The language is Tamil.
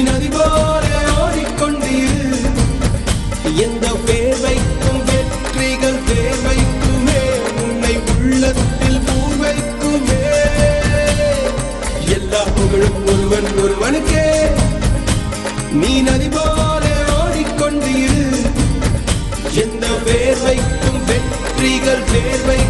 நதி போல ஓடிக்கொண்டீர். எந்த பேர் வைக்கும் வெற்றிகள் பேர் வைக்குமே, உன்னை உள்ளத்தில் பூர் வைக்குமே. எல்லா புகழும் ஒருவன் ஒருவனுக்கே, நீ நதி போல ஓடிக்கொண்டீர். எந்த பேர் வைக்கும் வெற்றிகள் பேர் வைக்கும்